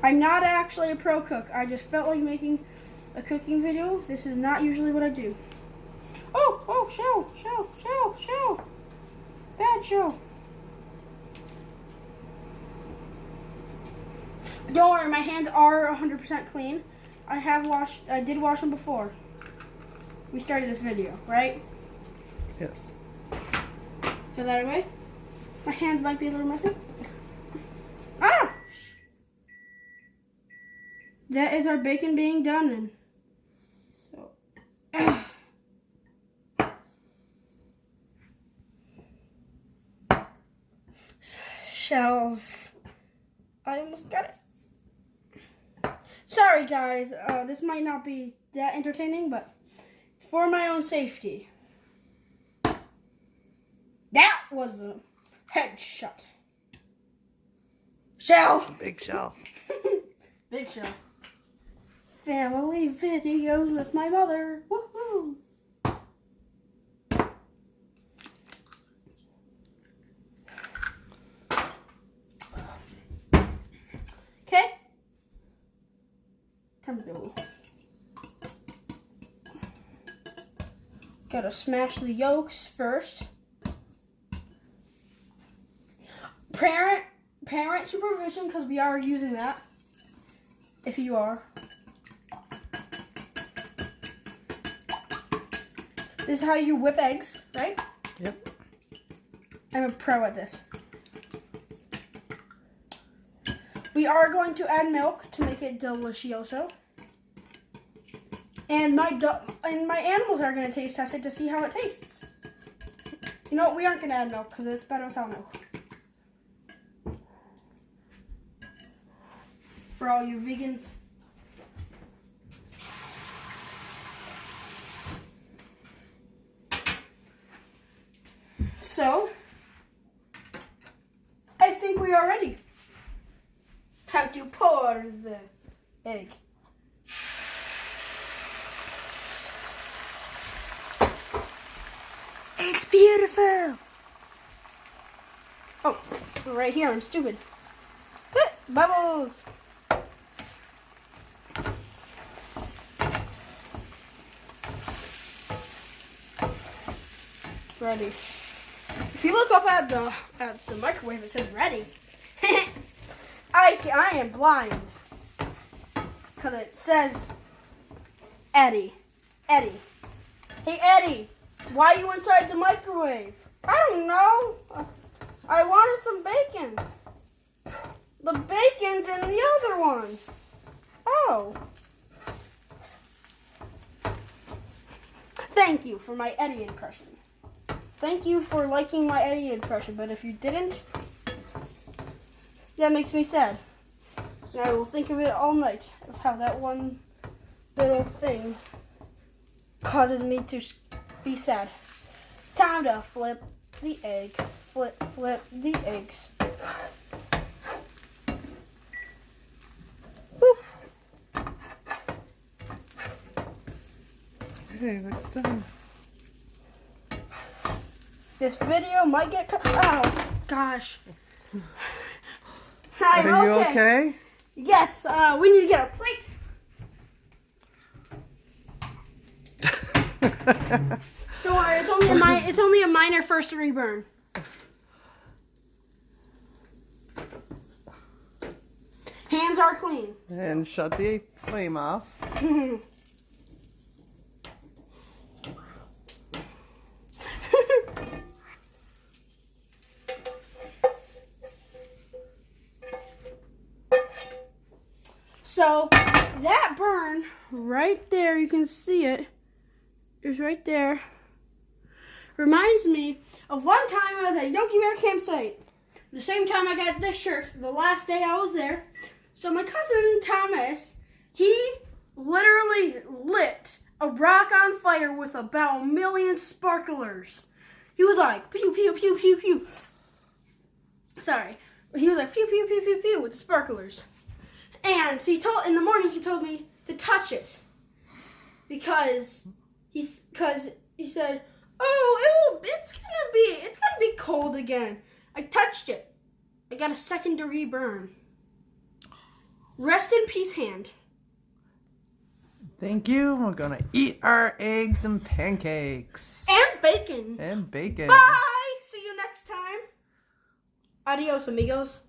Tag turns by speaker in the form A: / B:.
A: I'm not actually a pro cook. I just felt like making a cooking video. This is not usually what I do. Oh, shell. Bad shell. Don't worry, my hands are 100% clean. I did wash them before we started this video, right?
B: Yes.
A: Throw that away. My hands might be a little messy. Ah! That is our bacon being done in. So, shells. I almost got it. Sorry guys, this might not be that entertaining, but it's for my own safety. That was a headshot. Shell.
B: Big shell.
A: Big shell. Family videos with my mother. Woohoo! Okay. Time to go. Gotta smash the yolks first. Parent supervision, because we are using that. If you are. This is how you whip eggs, right?
B: Yep.
A: I'm a pro at this. We are going to add milk to make it delicioso. And my animals are going to taste test it to see how it tastes. You know what? We aren't going to add milk because it's better without milk. For all you vegans. So, I think we are ready. Time to pour the egg. It's beautiful. Oh, right here, I'm stupid. Bubbles. Ready. If you look up at the microwave, it says ready. I am blind because it says Eddie. Hey Eddie, why are you inside the microwave? I don't know. I wanted some bacon. The bacon's in the other one. Oh. Thank you for my Eddie impression. Thank you for liking my Eddie impression, but if you didn't, that makes me sad. And I will think of it all night, of how that one little thing causes me to be sad. Time to flip the eggs. Flip the eggs. Boop.
B: Okay, that's done.
A: This video might get cut. Oh, gosh. I'm
B: Are you okay?
A: Yes, we need to get a plate. Don't worry, it's only a minor first degree burn. Hands are clean.
B: And shut the flame off.
A: So that burn right there, you can see it. It's right there. Reminds me of one time I was at Yogi Bear campsite. The same time I got this shirt, the last day I was there. So my cousin Thomas, he literally lit a rock on fire with about 1 million sparklers. He was like, pew, pew, pew, pew, pew. Sorry. He was like, pew, pew, pew, pew, pew with the sparklers. And in the morning he told me to touch it. Because he said, oh, it's gonna be cold again. I touched it. I got a second-degree burn. Rest in peace, hand.
B: Thank you. We're gonna eat our eggs and pancakes.
A: And bacon.
B: And bacon.
A: Bye. See you next time. Adios, amigos.